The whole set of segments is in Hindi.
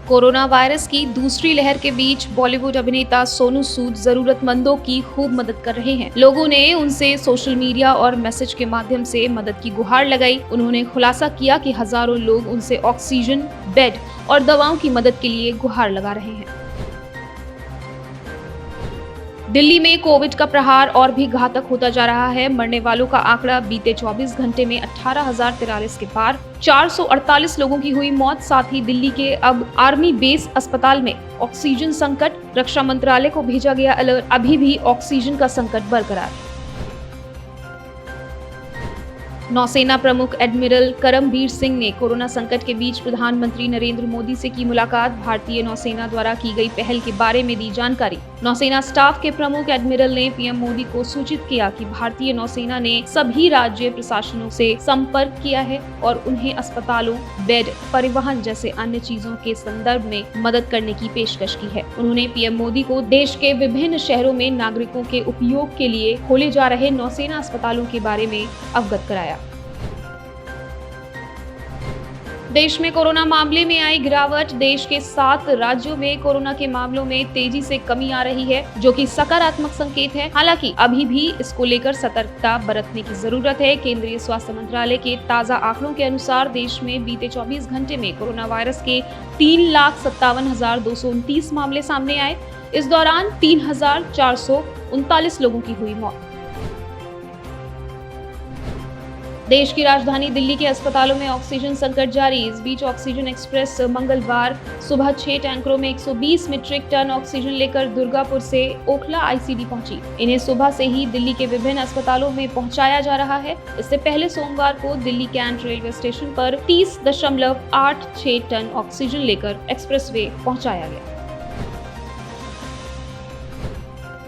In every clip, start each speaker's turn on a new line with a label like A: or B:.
A: कोरोना वायरस की दूसरी लहर के बीच बॉलीवुड अभिनेता सोनू सूद जरूरतमंदों की खूब मदद कर रहे हैं। लोगों ने उनसे सोशल मीडिया और मैसेज के माध्यम से मदद की गुहार लगाई। उन्होंने खुलासा किया कि हजारों लोग उनसे ऑक्सीजन, बेड और दवाओं की मदद के लिए गुहार लगा रहे हैं। दिल्ली में कोविड का प्रहार और भी घातक होता जा रहा है। मरने वालों का आंकड़ा बीते 24 घंटे में 18,043 के पार, 448 लोगों की हुई मौत। साथ ही दिल्ली के अब आर्मी बेस अस्पताल में ऑक्सीजन संकट, रक्षा मंत्रालय को भेजा गया अलर्ट, अभी भी ऑक्सीजन का संकट बरकरार है। नौसेना प्रमुख एडमिरल करमबीर सिंह ने कोरोना संकट के बीच प्रधानमंत्री नरेंद्र मोदी से की मुलाकात। भारतीय नौसेना द्वारा की गई पहल के बारे में दी जानकारी। नौसेना स्टाफ के प्रमुख एडमिरल ने पीएम मोदी को सूचित किया कि भारतीय नौसेना ने सभी राज्य प्रशासनों से संपर्क किया है और उन्हें अस्पतालों, बेड, परिवहन जैसे अन्य चीजों के संदर्भ में मदद करने की पेशकश की है। उन्होंने पीएम मोदी को देश के विभिन्न शहरों में नागरिकों के उपयोग के लिए खोले जा रहे नौसेना अस्पतालों के बारे में अवगत कराया। देश में कोरोना मामले में आई गिरावट। देश के 7 राज्यों में कोरोना के मामलों में तेजी से कमी आ रही है, जो कि सकारात्मक संकेत है। हालांकि अभी भी इसको लेकर सतर्कता बरतने की जरूरत है। केंद्रीय स्वास्थ्य मंत्रालय के ताजा आंकड़ों के अनुसार देश में बीते 24 घंटे में कोरोना वायरस के 3,57,229 मामले सामने आए। इस दौरान 3,439 लोगों की हुई मौत। देश की राजधानी दिल्ली के अस्पतालों में ऑक्सीजन संकट जारी। इस बीच ऑक्सीजन एक्सप्रेस मंगलवार सुबह 6 टैंकरों में 120 मीट्रिक टन ऑक्सीजन लेकर दुर्गापुर से ओखला आईसीडी पहुंची। इन्हें सुबह से ही दिल्ली के विभिन्न अस्पतालों में पहुंचाया जा रहा है। इससे पहले सोमवार को दिल्ली कैंट रेलवे स्टेशन पर 30.86 टन ऑक्सीजन लेकर एक्सप्रेसवे पहुंचाया गया।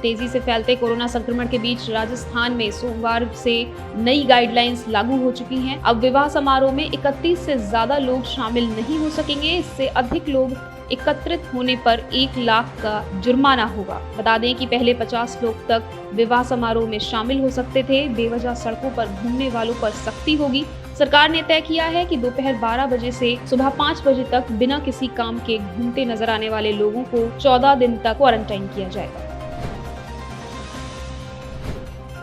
A: तेजी से फैलते कोरोना संक्रमण के बीच राजस्थान में सोमवार से नई गाइडलाइंस लागू हो चुकी हैं। अब विवाह समारोह में 31 से ज्यादा लोग शामिल नहीं हो सकेंगे। इससे अधिक लोग एकत्रित होने पर 1 लाख का जुर्माना होगा। बता दें कि पहले 50 लोग तक विवाह समारोह में शामिल हो सकते थे। बेवजह सड़कों पर घूमने वालों पर सख्ती होगी। सरकार ने तय किया है कि दोपहर 12 बजे से सुबह 5 बजे तक बिना किसी काम के घूमते नजर आने वाले लोगों को 14 दिन तक क्वारंटाइन किया जाएगा।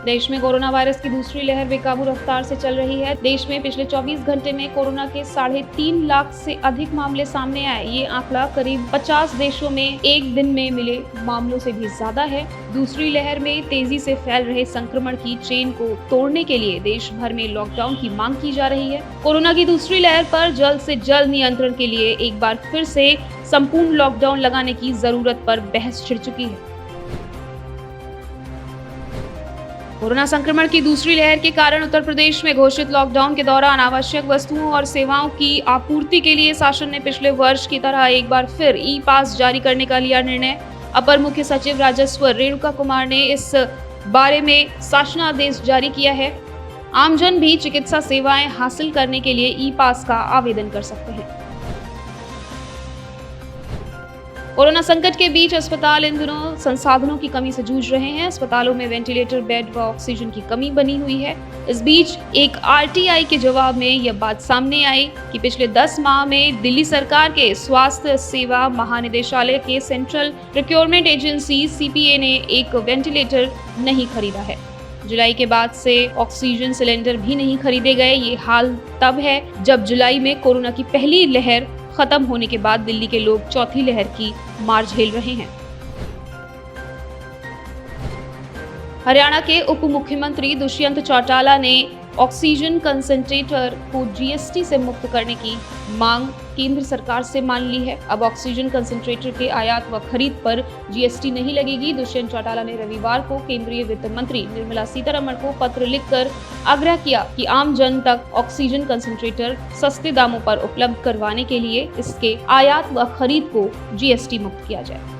A: देश में कोरोना वायरस की दूसरी लहर बेकाबू रफ्तार से चल रही है। देश में पिछले 24 घंटे में कोरोना के 3.5 लाख से अधिक मामले सामने आए। ये आंकड़ा करीब 50 देशों में एक दिन में मिले मामलों से भी ज्यादा है। दूसरी लहर में तेजी से फैल रहे संक्रमण की चेन को तोड़ने के लिए देश भर में लॉकडाउन की मांग की जा रही है। कोरोना की दूसरी लहर पर जल्द से जल्द नियंत्रण के लिए एक बार फिर से संपूर्ण लॉकडाउन लगाने की जरूरत पर बहस छिड़ चुकी है। कोरोना संक्रमण की दूसरी लहर के कारण उत्तर प्रदेश में घोषित लॉकडाउन के दौरान आवश्यक वस्तुओं और सेवाओं की आपूर्ति के लिए शासन ने पिछले वर्ष की तरह एक बार फिर ई पास जारी करने का लिया निर्णय। अपर मुख्य सचिव राजस्व रेणुका कुमार ने इस बारे में शासनादेश जारी किया है। आमजन भी चिकित्सा सेवाएं हासिल करने के लिए ई पास का आवेदन कर सकते हैं। कोरोना संकट के बीच अस्पताल इन दिनों संसाधनों की कमी से जूझ रहे हैं। अस्पतालों में वेंटिलेटर, बेड व ऑक्सीजन की कमी बनी हुई है। इस बीच एक आरटीआई के जवाब में यह बात सामने आई कि पिछले 10 माह में दिल्ली सरकार के स्वास्थ्य सेवा महानिदेशालय के सेंट्रल प्रोक्योरमेंट एजेंसी सीपीए ने एक वेंटिलेटर नहीं खरीदा है। जुलाई के बाद से ऑक्सीजन सिलेंडर भी नहीं खरीदे गए। ये हाल तब है जब जुलाई में कोरोना की पहली लहर खत्म होने के बाद दिल्ली के लोग चौथी लहर की मार झेल रहे हैं। हरियाणा के उप मुख्यमंत्री दुष्यंत चौटाला ने ऑक्सीजन कंसंट्रेटर को जीएसटी से मुक्त करने की मांग केंद्र सरकार से मान ली है। अब ऑक्सीजन कंसंट्रेटर के आयात व खरीद पर जीएसटी नहीं लगेगी। दुष्यंत चौटाला ने रविवार को केंद्रीय वित्त मंत्री निर्मला सीतारमण को पत्र लिखकर आग्रह किया कि आम जन तक ऑक्सीजन कंसंट्रेटर सस्ते दामों पर उपलब्ध करवाने के लिए इसके आयात व खरीद को जीएसटी मुक्त किया जाए।